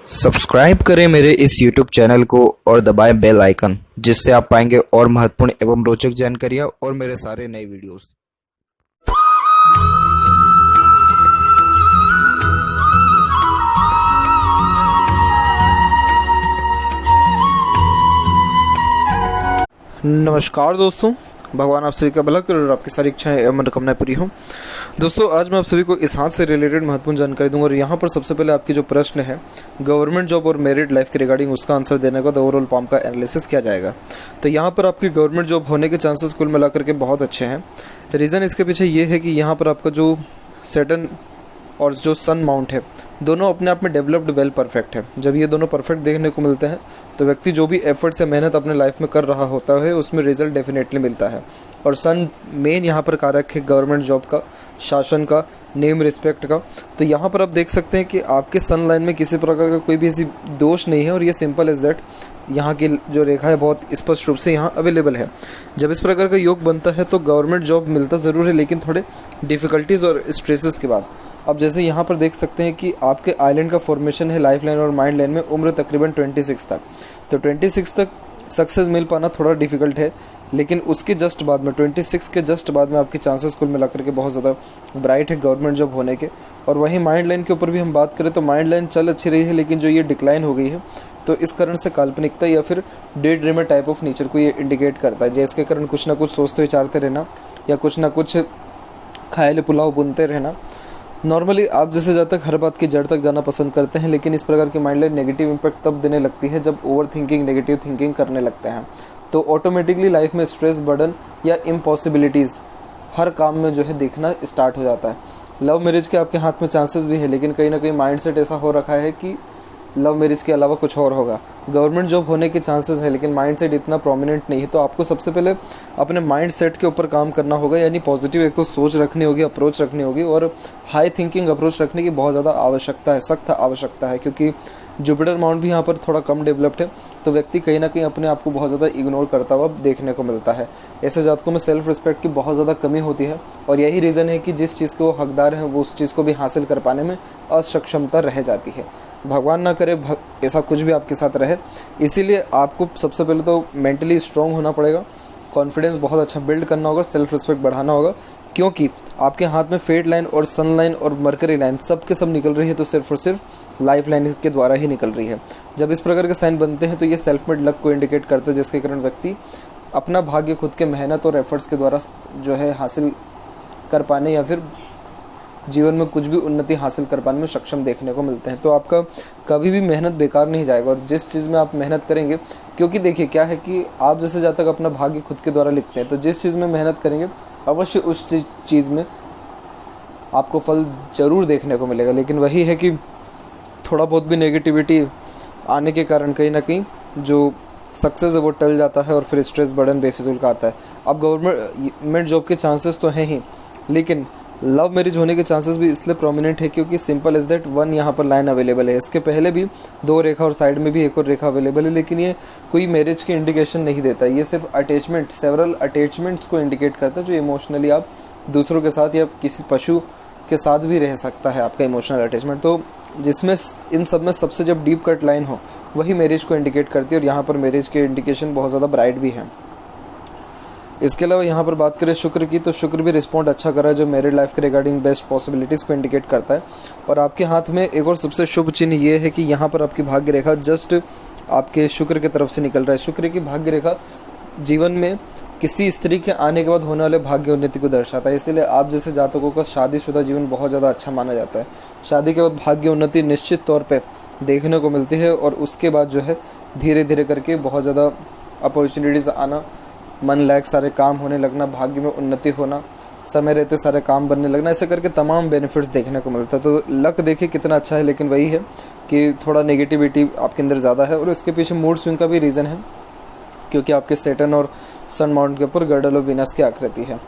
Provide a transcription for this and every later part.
Subscribe करें मेरे इस YouTube चैनल को और दबाएं बेल आइकन, जिससे आप पाएंगे और महत्वपूर्ण एवं रोचक जानकारियाँ और मेरे सारे नए वीडियोस। नमस्कार दोस्तों, भगवान आप सभी का भला करे और आपकी सारी इच्छाएं एवं मनोकामनाएं पूरी हों। दोस्तों, आज मैं आप सभी को इस हाथ से रिलेटेड महत्वपूर्ण जानकारी दूंगा और यहाँ पर सबसे पहले आपकी जो प्रश्न है गवर्नमेंट जॉब और मैरिड लाइफ के रिगार्डिंग, उसका आंसर देने का ओवरऑल पाम का एनालिसिस किया जाएगा। तो यहाँ पर आपकी गवर्नमेंट जॉब होने के चांसेस कुल मिलाकर के बहुत अच्छे हैं। रीज़न इसके पीछे ये है कि यहाँ पर आपका जो सैटर्न और जो सन माउंट है, दोनों अपने आप में डेवलप्ड वेल परफेक्ट है। जब ये दोनों परफेक्ट देखने को मिलते हैं तो व्यक्ति जो भी एफर्ट से मेहनत अपने लाइफ में कर रहा होता है उसमें रिजल्ट डेफिनेटली मिलता है। और सन मेन यहाँ पर कारक है गवर्नमेंट जॉब का, शासन का, नेम रिस्पेक्ट का। तो यहाँ पर आप देख सकते हैं कि आपके सन लाइन में किसी प्रकार का कोई भी ऐसी दोष नहीं है और ये सिंपल एज दैट यहाँ की जो रेखा है बहुत स्पष्ट रूप से यहाँ अवेलेबल है। जब इस प्रकार का योग बनता है तो गवर्नमेंट जॉब मिलता ज़रूर है, लेकिन थोड़े डिफ़िकल्टीज़ और स्ट्रेसेस के बाद। अब जैसे यहाँ पर देख सकते हैं कि आपके आइलैंड का फॉर्मेशन है लाइफ लाइन और माइंड लाइन में, उम्र तकरीबन 26 तक। तो 26 तक सक्सेस मिल पाना थोड़ा डिफ़िकल्ट है, लेकिन उसके जस्ट बाद में 26 के जस्ट बाद में आपके चांसेस कुल मिलाकर के बहुत ज़्यादा ब्राइट है गवर्नमेंट जॉब होने के। और वहीं माइंड लाइन के ऊपर भी हम बात करें तो माइंड लाइन चल अच्छी रही है, लेकिन जो ये डिक्लाइन हो गई है तो इस कारण से काल्पनिकता या फिर day dreamer type of nature को ये इंडिकेट करता है, जिसके कारण कुछ ना कुछ सोचते विचारते रहना या कुछ ना कुछ खायल पुलाव बुनते रहना। नॉर्मली आप जैसे जब तक हर बात की जड़ तक जाना पसंद करते हैं, लेकिन इस प्रकार की माइंड लाइन नेगेटिव इम्पैक्ट तब देने लगती है जब ओवर थिंकिंग, नेगेटिव थिंकिंग करने लगते हैं। तो ऑटोमेटिकली लाइफ में स्ट्रेस, बर्डन या इम्पॉसिबिलिटीज़ हर काम में जो है दिखना स्टार्ट हो जाता है। लव मैरिज के आपके हाथ में चांसेस भी है, लेकिन कहीं ना कहीं माइंडसेट ऐसा हो रखा है कि लव मैरिज के अलावा कुछ और होगा। गवर्नमेंट जॉब होने के चांसेस है, लेकिन माइंडसेट इतना प्रोमिनेंट नहीं है। तो आपको सबसे पहले अपने माइंडसेट के ऊपर काम करना होगा, यानी पॉजिटिव एक तो सोच रखनी होगी, अप्रोच रखनी होगी और हाई थिंकिंग अप्रोच रखने की बहुत ज़्यादा आवश्यकता है, सख्त आवश्यकता है। क्योंकि जुपिटर माउंट भी यहाँ पर थोड़ा कम डेवलप्ड है, तो व्यक्ति कहीं ना कहीं अपने आप को बहुत ज़्यादा इग्नोर करता हुआ देखने को मिलता है। ऐसे जातकों में सेल्फ रिस्पेक्ट की बहुत ज़्यादा कमी होती है और यही रीज़न है कि जिस चीज़ के वो हकदार हैं वो उस चीज़ को भी हासिल कर पाने में असक्षमता रह जाती है। भगवान ना करे ऐसा कुछ भी आपके साथ रहे। इसीलिए आपको सबसे पहले तो मेंटली स्ट्रॉन्ग होना पड़ेगा, कॉन्फिडेंस बहुत अच्छा बिल्ड करना होगा, सेल्फ रिस्पेक्ट बढ़ाना होगा। क्योंकि आपके हाथ में फेट लाइन और सन लाइन और मरकरी लाइन सब के सब निकल रही है, तो सिर्फ और सिर्फ लाइफ लाइन के द्वारा ही निकल रही है। जब इस प्रकार के साइन बनते हैं तो ये सेल्फ मेड लक को इंडिकेट करता है, जिसके कारण व्यक्ति अपना भाग्य खुद के मेहनत और एफर्ट्स के द्वारा जो है हासिल कर पाने या फिर जीवन में कुछ भी उन्नति हासिल कर पाने में सक्षम देखने को मिलते हैं। तो आपका कभी भी मेहनत बेकार नहीं जाएगा और जिस चीज़ में आप मेहनत करेंगे, क्योंकि देखिए क्या है कि आप जैसे जब तक अपना भाग्य खुद के द्वारा लिखते हैं, तो जिस चीज़ में मेहनत करेंगे अवश्य उस चीज़ में आपको फल ज़रूर देखने को मिलेगा। लेकिन वही है कि थोड़ा बहुत भी नेगेटिविटी आने के कारण कहीं ना कहीं जो सक्सेस है वो टल जाता है और फिर स्ट्रेस, बर्डन बेफिजूल का आता है। अब गवर्नमेंट जॉब के चांसेस तो हैं ही, लेकिन लव मैरिज होने के चांसेस भी इसलिए प्रोमिनेंट है क्योंकि सिंपल एज दैट वन यहाँ पर लाइन अवेलेबल है। इसके पहले भी दो रेखा और साइड में भी एक और रेखा अवेलेबल है, लेकिन ये कोई मैरिज की इंडिकेशन नहीं देता। ये सिर्फ अटैचमेंट, सेवरल अटैचमेंट्स को इंडिकेट करता है, जो इमोशनली आप दूसरों के साथ या किसी पशु के साथ भी रह सकता है आपका इमोशनल अटैचमेंट। तो जिसमें इन सब में सबसे जब डीप कट लाइन हो वही मैरिज को इंडिकेट करती है और यहाँ पर मैरिज के इंडिकेशन बहुत ज़्यादा ब्राइट भी हैं। इसके अलावा यहाँ पर बात करें शुक्र की, तो शुक्र भी रिस्पॉन्ड अच्छा कर रहा है, जो मैरिड लाइफ के रिगार्डिंग बेस्ट पॉसिबिलिटीज़ को इंडिकेट करता है। और आपके हाथ में एक और सबसे शुभ चिन्ह ये है कि यहाँ पर आपकी भाग्य रेखा जस्ट आपके शुक्र की तरफ से निकल रहा है। शुक्र की भाग्य रेखा जीवन में किसी स्त्री के आने के बाद होने वाले भाग्य उन्नति को दर्शाता है। इसीलिए आप जैसे जातकों का शादीशुदा जीवन बहुत ज़्यादा अच्छा माना जाता है। शादी के बाद भाग्य उन्नति निश्चित तौर पे देखने को मिलती है और उसके बाद जो है धीरे धीरे करके बहुत ज़्यादा अपॉर्चुनिटीज़ आना, मन लायक सारे काम होने लगना, भाग्य में उन्नति होना, समय रहते सारे काम बनने लगना, ऐसे करके तमाम बेनिफिट्स देखने को मिलता है। तो लक देखिए कितना अच्छा है, लेकिन वही है कि थोड़ा नेगेटिविटी आपके अंदर ज़्यादा है और इसके पीछे मूड स्विंग का भी रीज़न है, क्योंकि आपके सैटर्न और सन माउंट के ऊपर गर्डल और वीनस की आकृति है।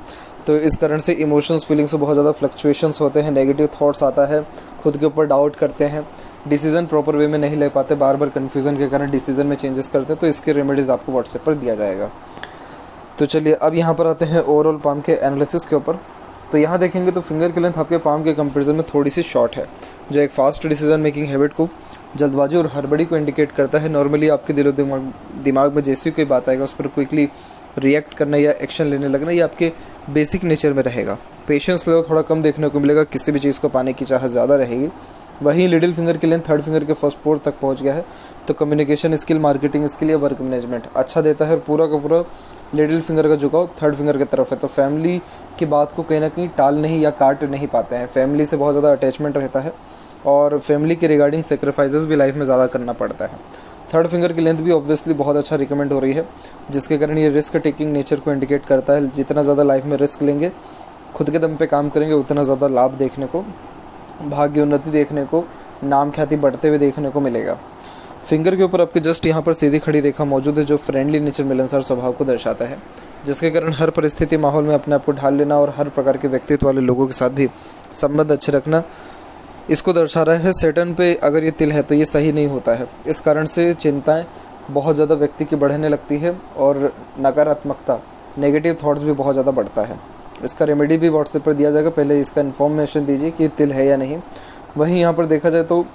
तो इस कारण से इमोशंस, फीलिंग्स में बहुत ज़्यादा फ्लक्चुएशंस होते हैं, नेगेटिव थॉट्स आता है, खुद के ऊपर डाउट करते हैं, डिसीजन प्रॉपर वे में नहीं ले पाते, बार बार कन्फ्यूज़न के कारण डिसीजन में चेंजेस करते हैं। तो इसके रेमेडीज़ आपको व्हाट्सएप पर दिया जाएगा। तो चलिए अब यहाँ पर आते हैं ओवरऑल पाम के एनालिसिस के ऊपर। तो यहाँ देखेंगे तो फिंगर की लेंथ आपके पाम के कंपैरिजन में थोड़ी सी शॉर्ट है, जो एक फास्ट डिसीजन मेकिंग हैबिट को जल्दबाजी और हड़बड़ी को इंडिकेट करता है। नॉर्मली आपके दिलो दिमाग में जैसी कोई बात आएगा उस पर क्विकली रिएक्ट करना या एक्शन लेने लगना, ये आपके बेसिक नेचर में रहेगा। पेशेंस लेवल थोड़ा कम देखने को मिलेगा, किसी भी चीज़ को पाने की चाहत ज़्यादा रहेगी। वहीं लिटिल फिंगर की लेंथ थर्ड फिंगर के फर्स्ट पोर तक पहुंच गया है, तो कम्युनिकेशन स्किल, मार्केटिंग स्किल या वर्क मैनेजमेंट अच्छा देता है। और पूरा का पूरा लिटिल फिंगर का झुकाव थर्ड फिंगर की तरफ है, तो फैमिली की बात को कहीं ना कहीं टाल नहीं या काट नहीं पाते हैं। फैमिली से बहुत ज़्यादा अटैचमेंट रहता है और फैमिली के रिगार्डिंग सेक्रीफाइसेस भी लाइफ में ज़्यादा करना पड़ता है। थर्ड फिंगर की लेंथ भी ऑब्वियसली बहुत अच्छा रिकमेंड हो रही है, जिसके कारण ये रिस्क टेकिंग नेचर को इंडिकेट करता है। जितना ज़्यादा लाइफ में रिस्क लेंगे, खुद के दम पे काम करेंगे, उतना ज़्यादा लाभ देखने को, भाग्य उन्नति देखने को, नाम ख्याति बढ़ते हुए देखने को मिलेगा। फिंगर के ऊपर आपके जस्ट यहाँ पर सीधी खड़ी रेखा मौजूद है, जो फ्रेंडली नेचर, मिलनसार स्वभाव को दर्शाता है, जिसके कारण हर परिस्थिति माहौल में अपने आप को ढाल लेना और हर प्रकार के व्यक्तित्व वाले लोगों के साथ भी संबंध अच्छे रखना इसको दर्शा रहा है। सैटर्न पे अगर ये तिल है तो ये सही नहीं होता है, इस कारण से चिंताएं बहुत ज़्यादा व्यक्ति की बढ़ने लगती है और नकारात्मकता, नेगेटिव थॉट्स भी बहुत ज़्यादा बढ़ता है। इसका रेमेडी भी व्हाट्सएप पर दिया जाएगा, पहले इसका इन्फॉर्मेशन दीजिए कि तिल है या नहीं। वहीं यहाँ पर देखा जाए तो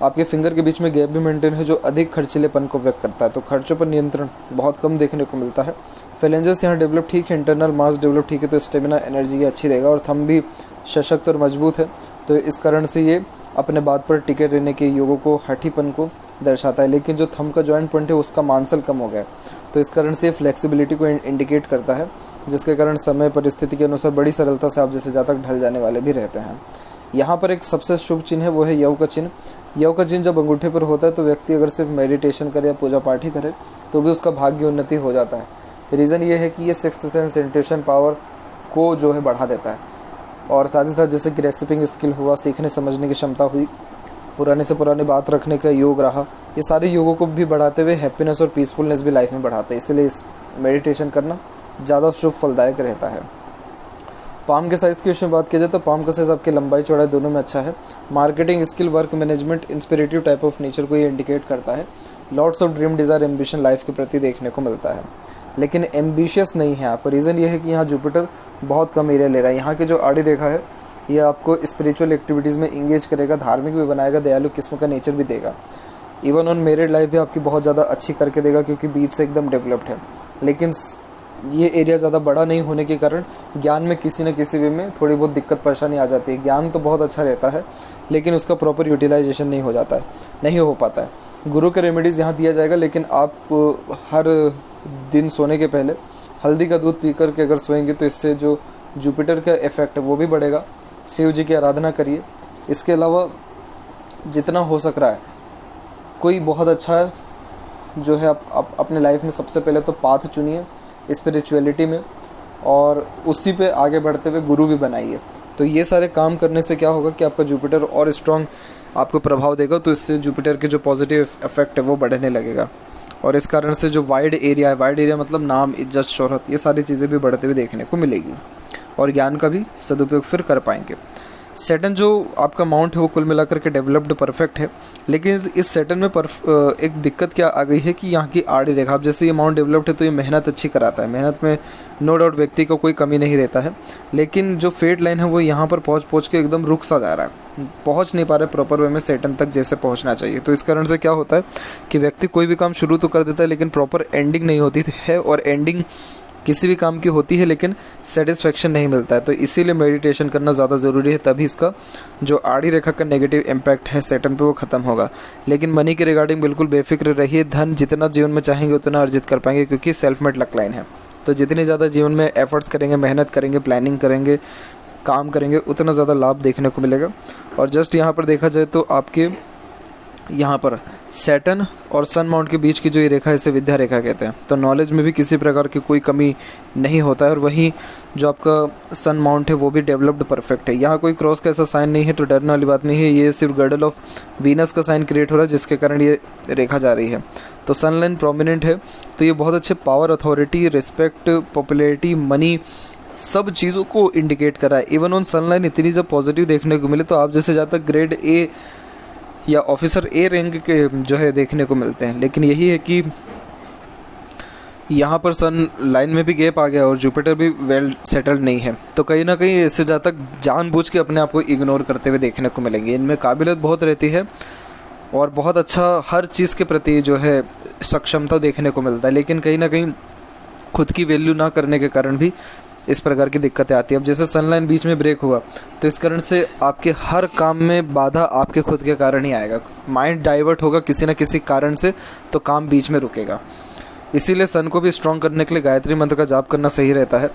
आपके फिंगर के बीच में गैप भी मेंटेन है, जो अधिक खर्चीलेपन को व्यक्त करता है, तो खर्चों पर नियंत्रण बहुत कम देखने को मिलता है। फेलेंजेस यहाँ डेवलप ठीक है, इंटरनल मास डेवलप ठीक है, तो स्टेमिना एनर्जी अच्छी देगा। और थंब भी सशक्त और मजबूत है, तो इस कारण से ये अपने बात पर टिके रहने के योगों को, हठीपन को दर्शाता है। लेकिन जो थंब का जॉइंट पॉइंट है उसका मांसल कम हो गया है, तो इस कारण से फ्लेक्सिबिलिटी को इंडिकेट करता है, जिसके कारण समय परिस्थिति के अनुसार बड़ी सरलता से आप जैसे जातक ढल जाने वाले भी रहते हैं। यहाँ पर एक सबसे शुभ चिन्ह है, वो है यव का चिन्ह। यव का चिन्ह जब अंगूठे पर होता है तो व्यक्ति अगर सिर्फ मेडिटेशन करे या पूजा पाठ ही करे तो भी उसका भाग्य उन्नति हो जाता है। रीज़न ये है कि ये सिक्स्थ सेंस, इंट्यूशन पावर को जो है बढ़ा देता है, और साथ ही साथ जैसे कि रेसिपिंग स्किल हुआ, सीखने समझने की क्षमता हुई, पुराने से पुराने बात रखने का योग रहा, ये सारे योगों को भी बढ़ाते हुए हैप्पीनेस और पीसफुलनेस भी लाइफ में बढ़ाते हैं। इसलिए इस मेडिटेशन करना ज़्यादा शुभ फलदायक रहता है। पाम के साइज़ की विषय में बात की जाए तो पाम का साइज़ आपकी लंबाई चौड़ाई दोनों में अच्छा है। Marketing skill, work management, inspirative type of nature को ये इंडिकेट करता है। Lots of dream, desire, ambition life के प्रति देखने को मिलता है, लेकिन एम्बिशियस नहीं है आप। रीज़न ये है कि यहाँ जुपिटर बहुत कम एरिया ले रहा है। यहाँ की जो आड़ी रेखा है ये आपको स्पिरिचुअल एक्टिविटीज़ में इंगेज करेगा, धार्मिक भी बनाएगा, दयालु किस्म का नेचर भी देगा। इवन ऑन मैरिड लाइफ भी आपकी बहुत ज़्यादा अच्छी करके देगा, क्योंकि बीच से एकदम डेवलप्ड है। लेकिन ये एरिया ज़्यादा बड़ा नहीं होने के कारण ज्ञान में किसी न किसी वे में थोड़ी बहुत दिक्कत परेशानी आ जाती है। ज्ञान तो बहुत अच्छा रहता है, लेकिन उसका प्रॉपर यूटिलाइजेशन नहीं हो जाता है, नहीं हो पाता है। गुरु के रेमेडीज़ यहाँ दिया जाएगा, लेकिन आप हर दिन सोने के पहले हल्दी का दूध पी कर के अगर सोएंगे तो इससे जो जुपिटर का इफेक्ट है वो भी बढ़ेगा। शिव जी की आराधना करिए। इसके अलावा जितना हो सक रहा है, कोई बहुत अच्छा जो है आप अपने लाइफ में सबसे पहले तो पाथ चुनिए स्पिरिचुअलिटी में, और उसी पे आगे बढ़ते हुए गुरु भी बनाइए। तो ये सारे काम करने से क्या होगा कि आपका जुपिटर और स्ट्रॉन्ग आपको प्रभाव देगा, तो इससे जुपिटर के जो पॉजिटिव इफेक्ट है वो बढ़ने लगेगा, और इस कारण से जो वाइड एरिया है, वाइड एरिया मतलब नाम, इज्जत, शोहरत, ये सारी चीज़ें भी बढ़ते हुए देखने को मिलेगी, और ज्ञान का भी सदुपयोग फिर कर पाएंगे। सैटर्न जो आपका माउंट है वो कुल मिलाकर के डेवलप्ड परफेक्ट है, लेकिन इस सैटर्न में एक दिक्कत क्या आ गई है कि यहाँ की आड़ी रेखा, अब जैसे ये माउंट डेवलप्ड है तो ये मेहनत अच्छी कराता है, मेहनत में नो डाउट व्यक्ति को कोई कमी नहीं रहता है, लेकिन जो फेट लाइन है वो यहाँ पर पहुँच के एकदम रुक सा जा रहा है, पहुँच नहीं पा रहा है प्रॉपर वे में सैटर्न तक जैसे पहुँचना चाहिए। तो इस कारण से क्या होता है कि व्यक्ति कोई भी काम शुरू तो कर देता है, लेकिन प्रॉपर एंडिंग नहीं होती है, और एंडिंग किसी भी काम की होती है लेकिन सेटिस्फेक्शन नहीं मिलता है। तो इसीलिए मेडिटेशन करना ज़्यादा ज़रूरी है, तभी इसका जो आड़ी रेखा का नेगेटिव इम्पैक्ट है सैटर्न पे वो ख़त्म होगा। लेकिन मनी के रिगार्डिंग बिल्कुल बेफिक्र रहिए, धन जितना जीवन में चाहेंगे उतना अर्जित कर पाएंगे, क्योंकि सेल्फ मेड लक लाइन है। तो जितनी ज़्यादा जीवन में एफर्ट्स करेंगे, मेहनत करेंगे, प्लानिंग करेंगे, काम करेंगे, उतना ज़्यादा लाभ देखने को मिलेगा। और जस्ट यहाँ पर देखा जाए तो आपके यहाँ पर सैटर्न और सन माउंट के बीच की जो ये रेखा है इसे विद्या रेखा कहते हैं। तो नॉलेज में भी किसी प्रकार की कोई कमी नहीं होता है, और वहीं जो आपका सन माउंट है वो भी डेवलप्ड परफेक्ट है। यहाँ कोई क्रॉस का ऐसा साइन नहीं है, तो डरने वाली बात नहीं है। ये सिर्फ गर्डल ऑफ वीनस का साइन क्रिएट हो रहा है, जिसके कारण ये रेखा जा रही है। तो सन लाइन प्रोमिनेंट है, तो ये बहुत अच्छे power, authority, respect, popularity, money, सब चीज़ों को इंडिकेट कर रहा है। इवन ऑन सन लाइन इतनी जब पॉजिटिव देखने को मिले तो आप जैसे ज़्यादा ग्रेड ए या ऑफिसर ए रैंक के जो है देखने को मिलते हैं। लेकिन यही है कि यहाँ पर सन लाइन में भी गैप आ गया और जुपिटर भी वेल सेटल्ड नहीं है, तो कहीं ना कहीं इससे ज़्यादा जानबूझ के अपने आप को इग्नोर करते हुए देखने को मिलेंगे। इनमें काबिलियत बहुत रहती है, और बहुत अच्छा हर चीज़ के प्रति जो है सक्षमता देखने को मिलता है। लेकिन कहीं ना कहीं खुद की वैल्यू ना करने के कारण भी इस प्रकार की दिक्कतें आती है। अब जैसे सनलाइन बीच में ब्रेक हुआ तो इस कारण से आपके हर काम में बाधा आपके खुद के कारण ही आएगा। माइंड डाइवर्ट होगा किसी न किसी कारण से, तो काम बीच में रुकेगा। इसीलिए सन को भी स्ट्रॉन्ग करने के लिए गायत्री मंत्र का जाप करना सही रहता है।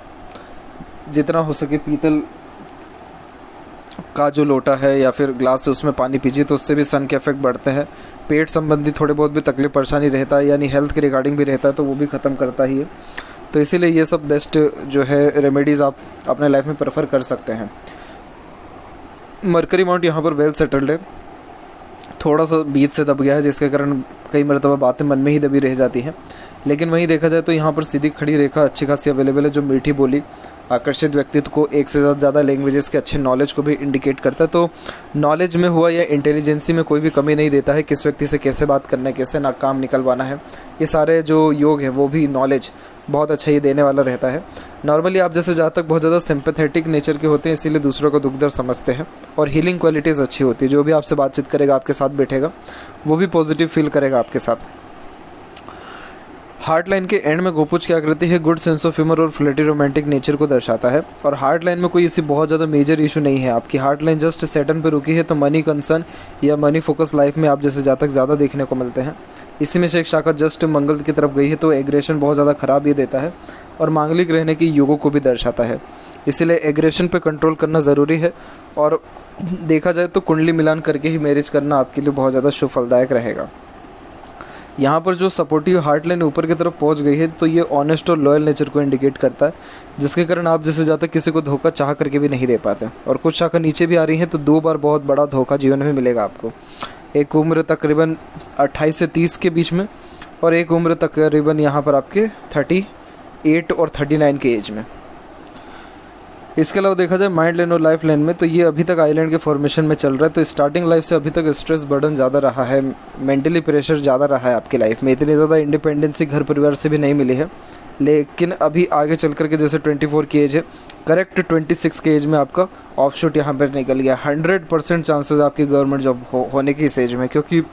जितना हो सके पीतल का जो लोटा है या फिर ग्लास है उसमें पानी पीजिए, तो उससे भी सन के इफेक्ट बढ़ते हैं। पेट संबंधी थोड़े बहुत भी तकलीफ परेशानी रहता है, यानी हेल्थ के रिगार्डिंग भी रहता है, तो वो भी ख़त्म करता ही है। तो इसीलिए ये सब बेस्ट जो है रेमेडीज़ आप अपने लाइफ में प्रेफर कर सकते हैं। मरकरी माउंट यहाँ पर वेल सेटल्ड है, थोड़ा सा बीच से दब गया है, जिसके कारण कई मरतबा बातें मन में ही दबी रह जाती हैं। लेकिन वहीं देखा जाए तो यहाँ पर सीधी खड़ी रेखा अच्छी खासी अवेलेबल है, जो मीठी बोली आकर्षित व्यक्तित्व को एक से ज़्यादा लैंग्वेजेस के अच्छे नॉलेज को भी इंडिकेट करता है। तो नॉलेज में हुआ या इंटेलिजेंसी में कोई भी कमी नहीं देता है। किस व्यक्ति से कैसे बात करना है, कैसे ना काम निकलवाना है, ये सारे जो योग है वो भी नॉलेज बहुत अच्छा ही देने वाला रहता है। नॉर्मली आप जैसे जातक बहुत ज़्यादा सिंपैथेटिक नेचर के होते हैं, इसीलिए दूसरों को दुख दर्द समझते हैं, और हीलिंग क्वालिटीज़ अच्छी होती है। जो भी आपसे बातचीत करेगा, आपके साथ बैठेगा, वो भी पॉजिटिव फील करेगा आपके साथ। हार्ट लाइन के एंड में गोपुच क्या करती है, गुड सेंस ऑफ ह्यूमर और फ्लर्टी रोमांटिक नेचर को दर्शाता है। और हार्ट लाइन में कोई ऐसी बहुत ज़्यादा मेजर इशू नहीं है। आपकी हार्ट लाइन जस्ट सैटर्न पे रुकी है, तो मनी कंसर्न या मनी फोकस लाइफ में आप जैसे जातक ज़्यादा देखने को मिलते हैं। इसी में से एक शाखा जस्ट मंगल की तरफ गई है, तो एग्रेशन बहुत ज़्यादा खराब ये देता है और मांगलिक रहने की योगों को भी दर्शाता है। इसीलिए एग्रेशन पे कंट्रोल करना ज़रूरी है। और देखा जाए तो कुंडली मिलान करके ही मैरिज करना आपके लिए बहुत ज़्यादा शुभ फलदायक रहेगा। यहाँ पर जो सपोर्टिव हार्ट लाइन ऊपर की तरफ पहुँच गई है, तो ये ऑनेस्ट और लॉयल नेचर को इंडिकेट करता है, जिसके कारण आप जैसे जातक किसी को धोखा चाह करके भी नहीं दे पाते। और कुछ शाखा नीचे भी आ रही हैं, तो 2 बार बहुत बड़ा धोखा जीवन में मिलेगा आपको। एक उम्र तकरीबन 28 से 30 के बीच में, और एक उम्र तकरीबन यहाँ पर आपके 38 और 39 के एज में। इसके अलावा देखा जाए माइंड लाइन और लाइफ लाइन में, तो ये अभी तक आइलैंड के फॉर्मेशन में चल रहा है। तो स्टार्टिंग लाइफ से अभी तक स्ट्रेस बर्डन ज़्यादा रहा है, मेंटली प्रेशर ज़्यादा रहा है आपकी लाइफ में। इतनी ज़्यादा इंडिपेंडेंसी घर परिवार से भी नहीं मिली है। लेकिन अभी आगे चल कर के जैसे 24 की एज है, करेक्ट 26 के एज में आपका ऑफ शूट यहाँ पर निकल गया। 100% चांसेस आपकी गवर्नमेंट जॉब होने की इस एज में, क्योंकि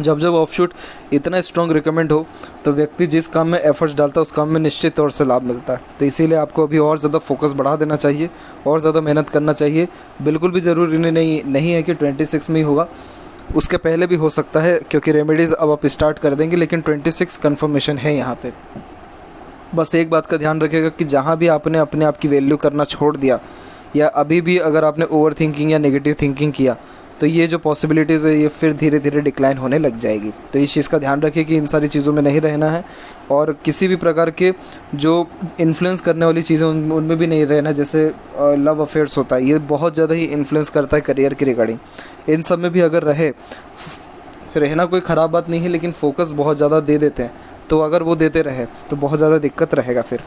जब ऑफ शूट इतना स्ट्रॉन्ग रिकमेंड हो, तो व्यक्ति जिस काम में एफर्ट्स डालता है उस काम में निश्चित तौर से लाभ मिलता है। तो इसीलिए आपको अभी और ज़्यादा फोकस बढ़ा देना चाहिए, और ज़्यादा मेहनत करना चाहिए। बिल्कुल भी ज़रूरी नहीं है कि 26 में ही होगा, उसके पहले भी हो सकता है, क्योंकि रेमेडीज़ अब आप स्टार्ट कर देंगे। लेकिन 26 कन्फर्मेशन है यहाँ पे। बस एक बात का ध्यान रखिएगा कि जहाँ भी आपने अपने आप की वैल्यू करना छोड़ दिया, या अभी भी अगर आपने ओवर थिंकिंग या नेगेटिव थिंकिंग किया, तो ये जो पॉसिबिलिटीज़ है ये फिर धीरे धीरे डिक्लाइन होने लग जाएगी। तो इस चीज़ का ध्यान रखिए कि इन सारी चीज़ों में नहीं रहना है, और किसी भी प्रकार के जो इन्फ्लुएंस करने वाली चीज़ें उनमें भी नहीं रहना। जैसे लव अफेयर्स होता है, ये बहुत ज़्यादा ही इन्फ्लुएंस करता है करियर की रिगार्डिंग। इन सब में भी अगर रहना कोई ख़राब बात नहीं है, लेकिन फोकस बहुत ज़्यादा दे देते हैं, तो अगर वो देते रहे तो बहुत ज़्यादा दिक्कत रहेगा फिर।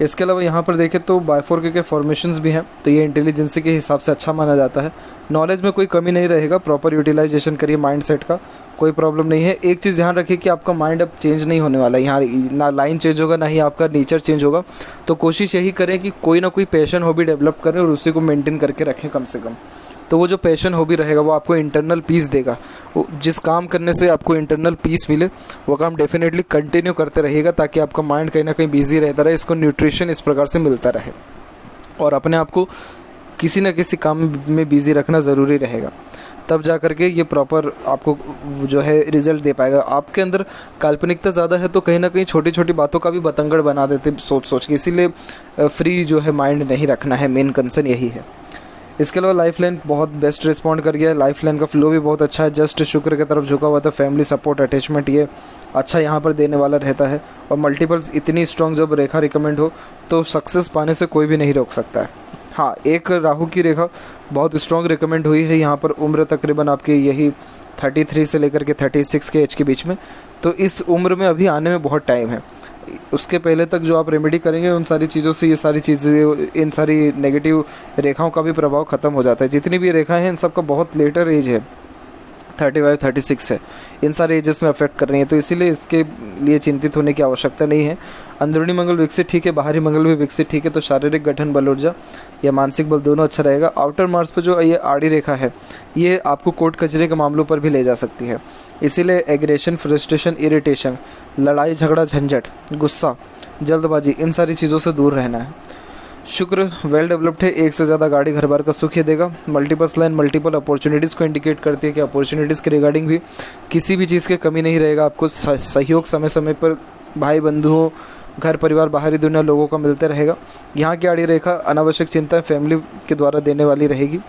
इसके अलावा यहाँ पर देखें तो बायफोर के फॉर्मेशंस भी हैं, तो ये इंटेलिजेंसी के हिसाब से अच्छा माना जाता है। नॉलेज में कोई कमी नहीं रहेगा, प्रॉपर यूटिलाइजेशन करिए माइंड सेट का, कोई प्रॉब्लम नहीं है। एक चीज़ ध्यान रखिए कि आपका माइंड अब चेंज नहीं होने वाला है, यहाँ ना लाइन चेंज होगा ना ही आपका नेचर चेंज होगा। तो कोशिश यही करें कि कोई ना कोई पैशन हॉबी डेवलप करें और उसी को मेंटेन करके रखें कम से कम। तो वो जो पैशन हॉबी रहेगा वो आपको इंटरनल पीस देगा। जिस काम करने से आपको इंटरनल पीस मिले वो काम डेफिनेटली कंटिन्यू करते रहिएगा, ताकि आपका माइंड कहीं ना कहीं बिजी रहता रहे, इसको न्यूट्रिशन इस प्रकार से मिलता रहे, और अपने आप को किसी न किसी काम में बिजी रखना ज़रूरी रहेगा। तब जा कर के ये प्रॉपर आपको जो है रिजल्ट दे पाएगा। आपके अंदर काल्पनिकता ज़्यादा है, तो कहीं ना कहीं छोटी छोटी बातों का भी बतंगड़ बना देते सोच के, इसीलिए फ्री जो है माइंड नहीं रखना है, मेन कंसर्न यही है। इसके अलावा लाइफ लाइन बहुत बेस्ट रिस्पॉन्ड कर गया है। लाइफ लाइन का फ्लो भी बहुत अच्छा है, जस्ट शुक्र की तरफ झुका हुआ था। फैमिली सपोर्ट, अटैचमेंट ये अच्छा यहाँ पर देने वाला रहता है। और मल्टीपल्स इतनी स्ट्रॉन्ग जब रेखा रिकमेंड हो तो सक्सेस पाने से कोई भी नहीं रोक सकता है। हाँ, एक राहु की रेखा बहुत स्ट्रॉन्ग रिकमेंड हुई है यहाँ पर। उम्र तकरीबन आपकी यही 33 से लेकर के 36 के एज के बीच में, तो इस उम्र में अभी आने में बहुत टाइम है। उसके पहले तक जो आप रेमेडी करेंगे उन सारी चीज़ों से ये सारी चीज़ें, इन सारी नेगेटिव रेखाओं का भी प्रभाव ख़त्म हो जाता है। जितनी भी रेखाएं हैं इन सब का बहुत लेटर एज है, 35 36 है, इन सारे एजेस में अफेक्ट कर रही हैं, तो इसीलिए इसके लिए चिंतित होने की आवश्यकता नहीं है। अंदरूनी मंगल विकसित ठीक है, बाहरी मंगल भी विकसित ठीक है, तो शारीरिक गठन, बल ऊर्जा या मानसिक बल दोनों अच्छा रहेगा। आउटर मार्स पर जो ये आड़ी रेखा है ये आपको कोर्ट कचहरी के मामलों पर भी ले जा सकती है, इसीलिए एग्रेशन, फ्रस्ट्रेशन, इरिटेशन, लड़ाई झगड़ा, झंझट, गुस्सा, जल्दबाजी, इन सारी चीज़ों से दूर रहना है। शुक्र वेल डेवलप्ड है, एक से ज़्यादा गाड़ी घर बार का सुख ये देगा। मल्टीपल्स लाइन मल्टीपल अपॉर्चुनिटीज़ को इंडिकेट करती है कि अपॉर्चुनिटीज़ के रिगार्डिंग भी किसी भी चीज़ की कमी नहीं रहेगा। आपको सहयोग समय समय पर भाई बंधुओं, घर परिवार, बाहरी दुनिया लोगों का मिलते रहेगा। यहाँ की आड़ी रेखा अनावश्यक चिंताएं फैमिली के द्वारा देने वाली रहेगी,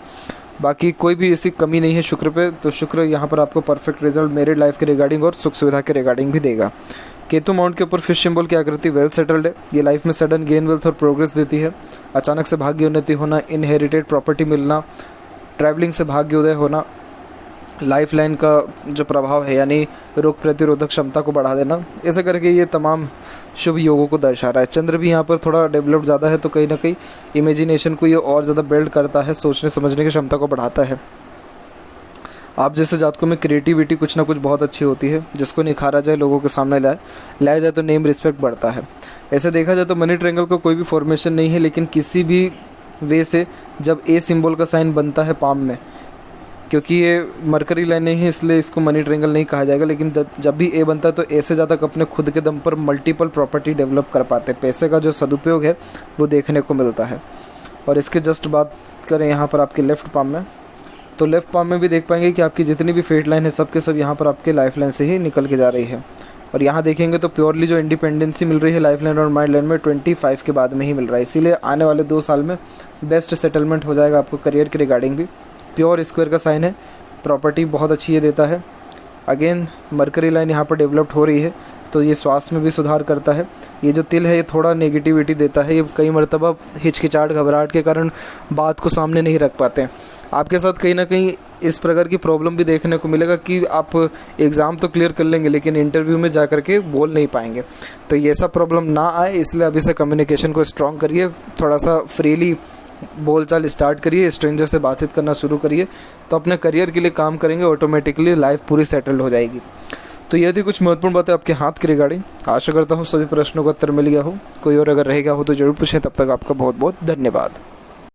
बाकी कोई भी ऐसी कमी नहीं है शुक्र पे। तो शुक्र यहाँ पर आपको परफेक्ट रिजल्ट मैरिड लाइफ के रिगार्डिंग और सुख सुविधा के रिगार्डिंग भी देगा। केतु माउंट के ऊपर फिश सिंबल की आकृति वेल सेटल्ड है, ये लाइफ में सडन गेन वेल्थ और प्रोग्रेस देती है। अचानक से भाग्य उन्नति होना, इनहेरिटेड प्रॉपर्टी मिलना, ट्रैवलिंग से भाग्योदय होना, लाइफ लाइन का जो प्रभाव है यानी रोग प्रतिरोधक क्षमता को बढ़ा देना, ऐसे करके ये तमाम शुभ योगों को दर्शा रहा है। चंद्र भी यहाँ पर थोड़ा डेवलप्ड ज़्यादा है, तो कहीं ना कहीं इमेजिनेशन को ये और ज़्यादा बिल्ड करता है, सोचने समझने की क्षमता को बढ़ाता है। आप जैसे जातकों में क्रिएटिविटी कुछ ना कुछ बहुत अच्छी होती है, जिसको निखारा जाए, लोगों के सामने लाया जाए तो नेम रिस्पेक्ट बढ़ता है। ऐसे देखा जाए तो मनी ट्रायंगल का कोई भी फॉर्मेशन नहीं है, लेकिन किसी भी वे से जब ए सिंबल का साइन बनता है पाम में, क्योंकि ये मरकरी लाइन नहीं है इसलिए इसको मनी ट्रायंगल नहीं कहा जाएगा, लेकिन जब भी ए बनता है तो ए से जातक अपने खुद के दम पर मल्टीपल प्रॉपर्टी डेवलप कर पाते हैं। पैसे का जो सदुपयोग है वो देखने को मिलता है। और इसके जस्ट बात करें यहाँ पर आपके लेफ्ट पाम में, तो लेफ्ट पाम में भी देख पाएंगे कि आपकी जितनी भी फेट लाइन है सब के सब यहाँ पर आपके लाइफ लाइन से ही निकल के जा रही है। और यहाँ देखेंगे तो प्योरली जो इंडिपेंडेंसी मिल रही है लाइफ लाइन और माइंड लाइन में 25 के बाद में ही मिल रहा है, इसीलिए आने वाले 2 साल में बेस्ट सेटलमेंट हो जाएगा आपको करियर के रिगार्डिंग भी। प्योर स्क्वायर का साइन है, प्रॉपर्टी बहुत अच्छी ये देता है। अगेन मरकरी लाइन यहाँ पर डेवलप्ड हो रही है, तो ये स्वास्थ्य में भी सुधार करता है। ये जो तिल है ये थोड़ा नेगेटिविटी देता है, ये कई मरतबा हिचकिचाहट, घबराहट के कारण बात को सामने नहीं रख पाते हैं। आपके साथ कहीं ना कहीं इस प्रकार की प्रॉब्लम भी देखने को मिलेगा कि आप एग्ज़ाम तो क्लियर कर लेंगे लेकिन इंटरव्यू में जा कर के बोल नहीं पाएंगे। तो ये सब प्रॉब्लम ना आए इसलिए अभी से कम्युनिकेशन को स्ट्रॉन्ग करिए, थोड़ा सा फ्रीली बोलचाल स्टार्ट करिए, स्ट्रेंजर से बातचीत करना शुरू करिए, तो अपने करियर के लिए काम करेंगे, ऑटोमेटिकली लाइफ पूरी सेटल्ड हो जाएगी। तो ये थी कुछ महत्वपूर्ण बातें आपके हाथ के रिगार्डिंग। आशा करता हूँ सभी प्रश्नों का उत्तर मिल गया हो। कोई और अगर रह गया हो तो जरूर पूछें। तब तक आपका बहुत बहुत धन्यवाद।